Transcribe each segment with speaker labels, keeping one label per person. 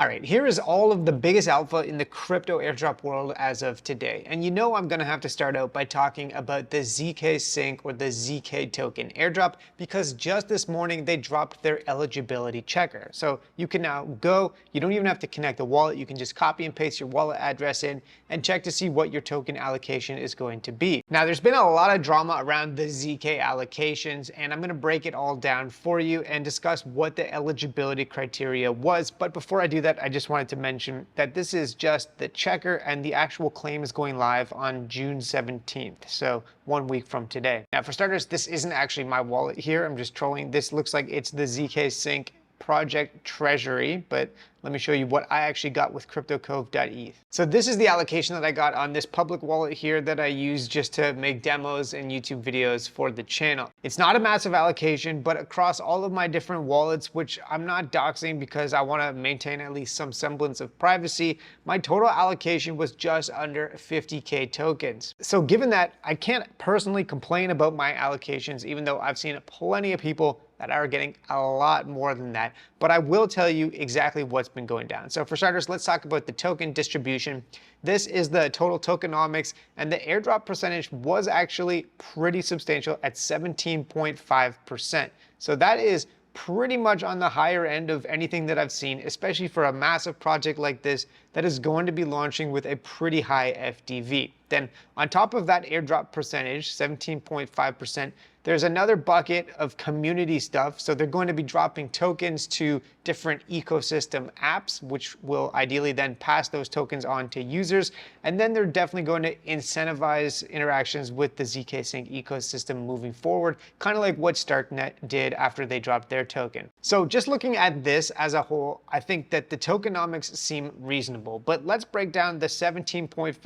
Speaker 1: All right, here is all of the biggest alpha in the crypto airdrop world as of today. And you know I'm gonna have to start out by talking about the ZK Sync or the ZK token airdrop because just this morning they dropped their eligibility checker. So you can now go, you don't even have to connect the wallet, you can just copy and paste your wallet address in and check to see what your token allocation is going to be. Now there's been a lot of drama around the ZK allocations and I'm gonna break it all down for you and discuss what the eligibility criteria was. But before I do that, I just wanted to mention that this is just the checker and the actual claim is going live on June 17th. So 1 week from today. Now for starters, this isn't actually my wallet here. I'm just trolling. This looks like it's the ZK Sync project treasury, but let me show you what I actually got with CryptoCove.eth. So this is the allocation that I got on this public wallet here that I use just to make demos and YouTube videos for the channel. It's not a massive allocation, but across all of my different wallets, which I'm not doxing because I want to maintain at least some semblance of privacy, my total allocation was just under 50K tokens. So given that, I can't personally complain about my allocations, even though I've seen plenty of people that are getting a lot more than that. But I will tell you exactly what's been going down. So for starters, let's talk about the token distribution. This is the total tokenomics, and the airdrop percentage was actually pretty substantial at 17.5%. So that is pretty much on the higher end of anything that I've seen, especially for a massive project like this that is going to be launching with a pretty high FDV. Then on top of that airdrop percentage, 17.5%, there's another bucket of community stuff. So they're going to be dropping tokens to different ecosystem apps, which will ideally then pass those tokens on to users. And then they're definitely going to incentivize interactions with the ZK Sync ecosystem moving forward, kind of like what Starknet did after they dropped their token. So just looking at this as a whole, I think that the tokenomics seem reasonable, but let's break down the 17.5%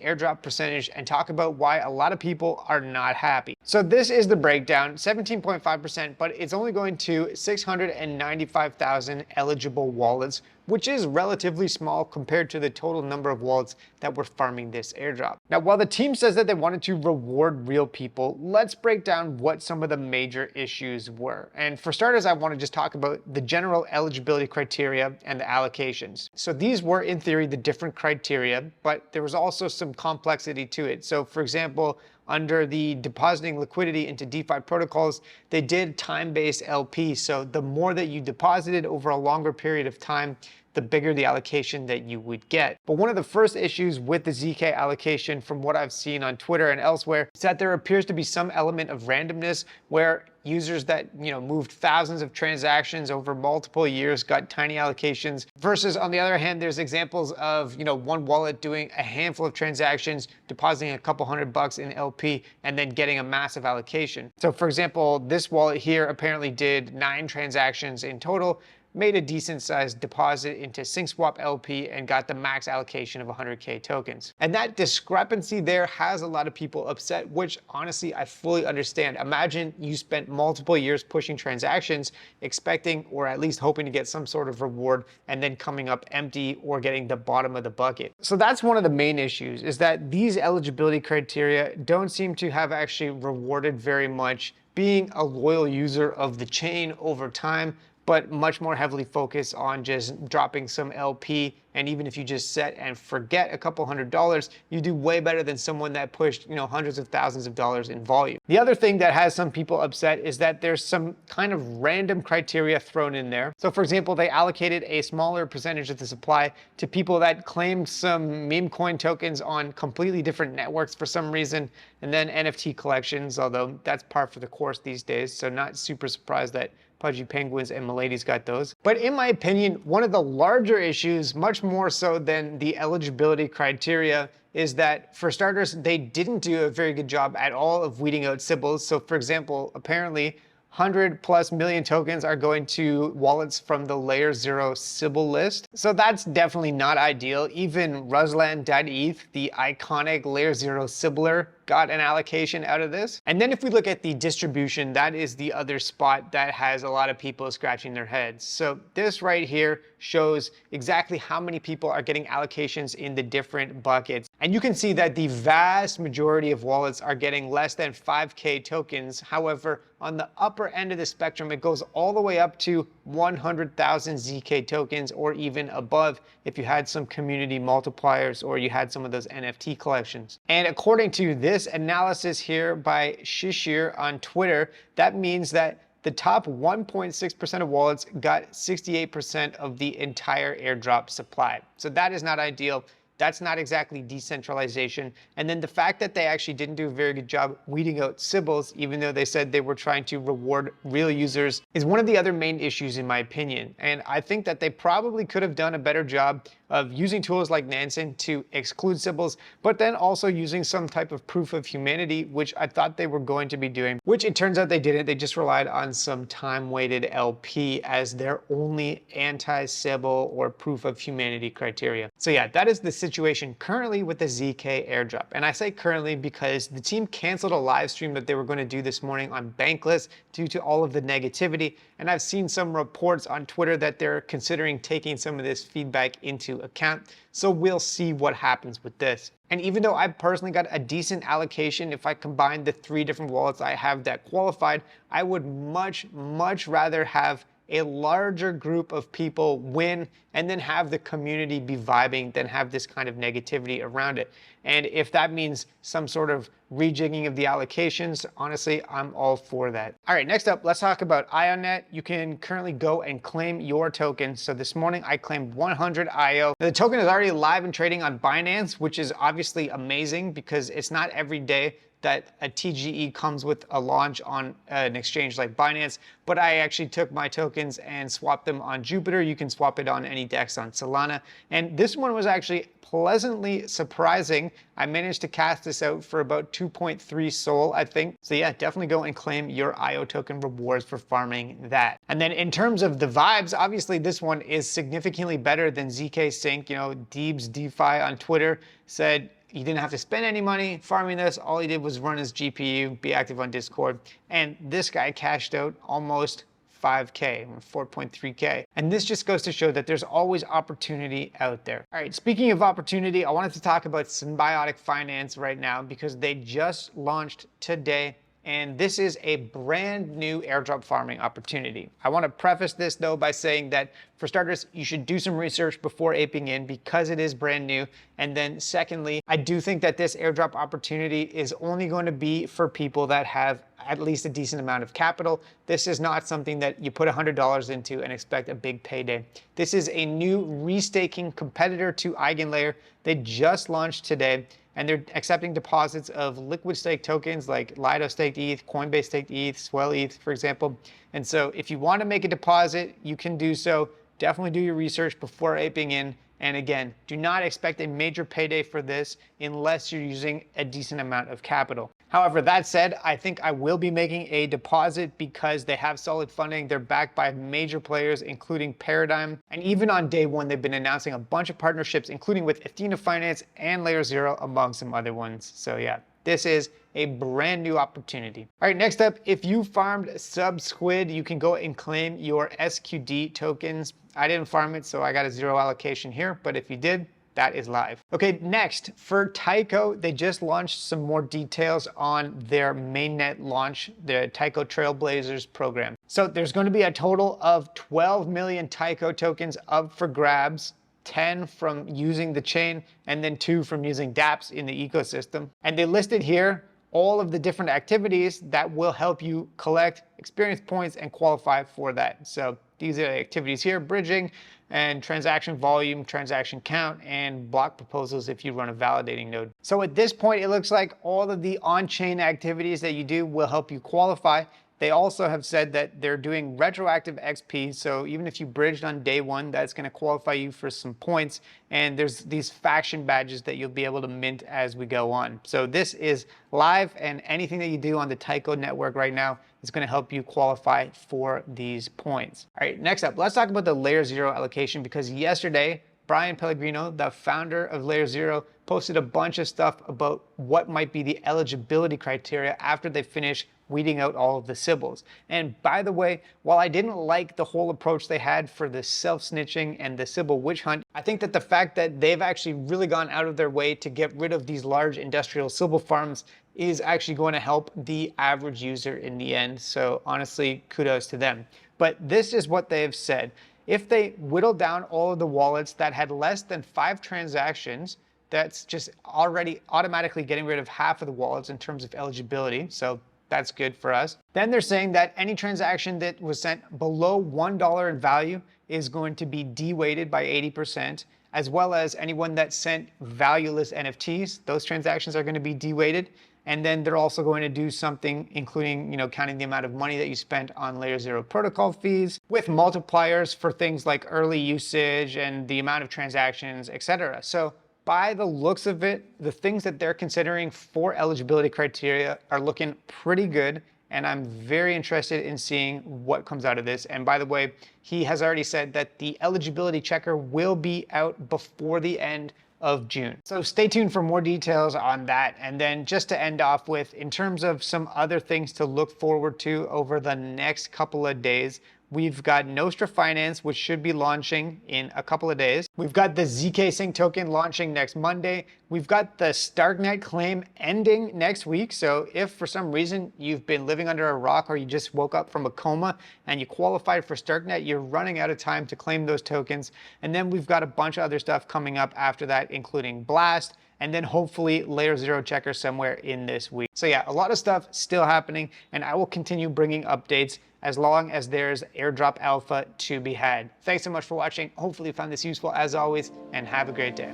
Speaker 1: airdrop percentage and talk about why a lot of people are not happy. So this is the breakdown, 17.5%, but it's only going to 695,000 eligible wallets, which is relatively small compared to the total number of wallets that were farming this airdrop. Now, while the team says that they wanted to reward real people, let's break down what some of the major issues were. And for starters, I want to just talk about the general eligibility criteria and the allocations. So these were, in theory, the different criteria, but there was also some complexity to it. So for example, under the depositing liquidity into DeFi protocols, they did time-based LP. So the more that you deposited over a longer period of time, the bigger the allocation that you would get. But one of the first issues with the ZK allocation from what I've seen on Twitter and elsewhere is that there appears to be some element of randomness where users that, moved thousands of transactions over multiple years got tiny allocations versus on the other hand, there's examples of, one wallet doing a handful of transactions, depositing a couple $100 in LP and then getting a massive allocation. So for example, this wallet here apparently did 9 transactions in total, made a decent sized deposit into SyncSwap LP and got the max allocation of 100K tokens. And that discrepancy there has a lot of people upset, which honestly, I fully understand. Imagine you spent multiple years pushing transactions, expecting or at least hoping to get some sort of reward and then coming up empty or getting the bottom of the bucket. So that's one of the main issues, is that these eligibility criteria don't seem to have actually rewarded very much being a loyal user of the chain over time, but much more heavily focused on just dropping some LP. And even if you just set and forget a couple $100, you do way better than someone that pushed, hundreds of thousands of dollars in volume. The other thing that has some people upset is that there's some kind of random criteria thrown in there. So for example, they allocated a smaller percentage of the supply to people that claimed some meme coin tokens on completely different networks for some reason, and then NFT collections, although that's par for the course these days. So not super surprised that Pudgy Penguins and Milady's got those. But in my opinion, one of the larger issues, much more so than the eligibility criteria, is that for starters, they didn't do a very good job at all of weeding out Sybils. So for example, apparently 100+ million tokens are going to wallets from the Layer 0 Sybil list. So that's definitely not ideal. Even Ruslan.eth, the iconic Layer 0 Sybiler, got an allocation out of this. And then if we look at the distribution, that is the other spot that has a lot of people scratching their heads. So this right here shows exactly how many people are getting allocations in the different buckets. And you can see that the vast majority of wallets are getting less than 5K tokens. However, on the upper end of the spectrum, it goes all the way up to 100,000 ZK tokens or even above if you had some community multipliers or you had some of those NFT collections. And according to this analysis here by Shishir on Twitter, that means that the top 1.6% of wallets got 68% of the entire airdrop supply. So that is not ideal. That's not exactly decentralization. And then the fact that they actually didn't do a very good job weeding out Sybils, even though they said they were trying to reward real users, is one of the other main issues in my opinion. And I think that they probably could have done a better job of using tools like Nansen to exclude Sybils, but then also using some type of proof of humanity, which I thought they were going to be doing, which it turns out they didn't. They just relied on some time-weighted LP as their only anti-Sybil or proof of humanity criteria. So yeah, that is the situation currently with the ZK airdrop. And I say currently because the team canceled a live stream that they were going to do this morning on Bankless due to all of the negativity. And I've seen some reports on Twitter that they're considering taking some of this feedback into account. So we'll see what happens with this. And even though I personally got a decent allocation, if I combine the 3 different wallets I have that qualified, I would much rather have a larger group of people win and then have the community be vibing than have this kind of negativity around it. And if that means some sort of rejigging of the allocations, honestly, I'm all for that. All right, next up, let's talk about IONET. You can currently go and claim your token. So this morning I claimed 100 IO. The token is already live and trading on Binance, which is obviously amazing because it's not every day that a TGE comes with a launch on an exchange like Binance, but I actually took my tokens and swapped them on Jupiter. You can swap it on any DEX on Solana. And this one was actually pleasantly surprising. I managed to cast this out for about 2.3 SOL, I think. So yeah, definitely go and claim your IO token rewards for farming that. And then in terms of the vibes, obviously this one is significantly better than ZK Sync. You know, Deebs DeFi on Twitter said, he didn't have to spend any money farming this. All he did was run his GPU, be active on Discord. And this guy cashed out almost 5K, 4.3K. And this just goes to show that there's always opportunity out there. All right, speaking of opportunity, I wanted to talk about Symbiotic Finance right now because they just launched today. And this is a brand new airdrop farming opportunity. I want to preface this though by saying that for starters, you should do some research before aping in because it is brand new. And then secondly, I do think that this airdrop opportunity is only going to be for people that have at least a decent amount of capital. This is not something that you put $100 into and expect a big payday. This is a new restaking competitor to EigenLayer. They just launched today. And they're accepting deposits of liquid stake tokens like Lido staked ETH, Coinbase staked ETH, Swell ETH, for example. And so if you want to make a deposit, you can do so. Definitely do your research before aping in. And again, do not expect a major payday for this unless you're using a decent amount of capital. However, that said, I think I will be making a deposit because they have solid funding. They're backed by major players, including Paradigm. And even on day one, they've been announcing a bunch of partnerships, including with Athena Finance and Layer Zero, among some other ones. So yeah, this is a brand new opportunity. All right, next up, if you farmed Sub-Squid, you can go and claim your SQD tokens. I didn't farm it, so I got a 0 allocation here, but if you did, that is live. Okay, next, for Tyco, they just launched some more details on their mainnet launch, the Tyco Trailblazers program. So there's going to be a total of 12 million Tyco tokens up for grabs, 10 from using the chain, and then 2 from using dApps in the ecosystem. And they listed here all of the different activities that will help you collect experience points and qualify for that. So these are the activities here: bridging and transaction volume, transaction count, and block proposals if you run a validating node. So at this point, it looks like all of the on-chain activities that you do will help you qualify. They also have said that they're doing retroactive XP. So even if you bridged on day one, that's going to qualify you for some points. And there's these faction badges that you'll be able to mint as we go on. So this is live, and anything that you do on the Tyco network right now is going to help you qualify for these points. All right, next up, let's talk about the Layer Zero allocation, because yesterday Brian Pellegrino, the founder of Layer Zero, posted a bunch of stuff about what might be the eligibility criteria after they finish weeding out all of the Sybils. And by the way, while I didn't like the whole approach they had for the self-snitching and the Sybil witch hunt, I think that the fact that they've actually really gone out of their way to get rid of these large industrial Sybil farms is actually going to help the average user in the end. So honestly, kudos to them. But this is what they've said. If they whittle down all of the wallets that had less than 5 transactions, that's just already automatically getting rid of half of the wallets in terms of eligibility. So that's good for us. Then they're saying that any transaction that was sent below $1 in value is going to be de-weighted by 80%, as well as anyone that sent valueless NFTs, those transactions are going to be de-weighted. And then they're also going to do something, including, counting the amount of money that you spent on Layer Zero protocol fees with multipliers for things like early usage and the amount of transactions, etc. So by the looks of it, the things that they're considering for eligibility criteria are looking pretty good. And I'm very interested in seeing what comes out of this. And by the way, he has already said that the eligibility checker will be out before the end of June. So stay tuned for more details on that. And then just to end off with, in terms of some other things to look forward to over the next couple of days, we've got Nostra Finance, which should be launching in a couple of days. We've got the ZK Sync token launching next Monday. We've got the Starknet claim ending next week. So if for some reason you've been living under a rock or you just woke up from a coma and you qualified for Starknet, you're running out of time to claim those tokens. And then we've got a bunch of other stuff coming up after that, including Blast, and then hopefully Layer Zero checker somewhere in this week. So yeah, a lot of stuff still happening, and I will continue bringing updates as long as there's airdrop alpha to be had. Thanks so much for watching. Hopefully you found this useful as always, and have a great day.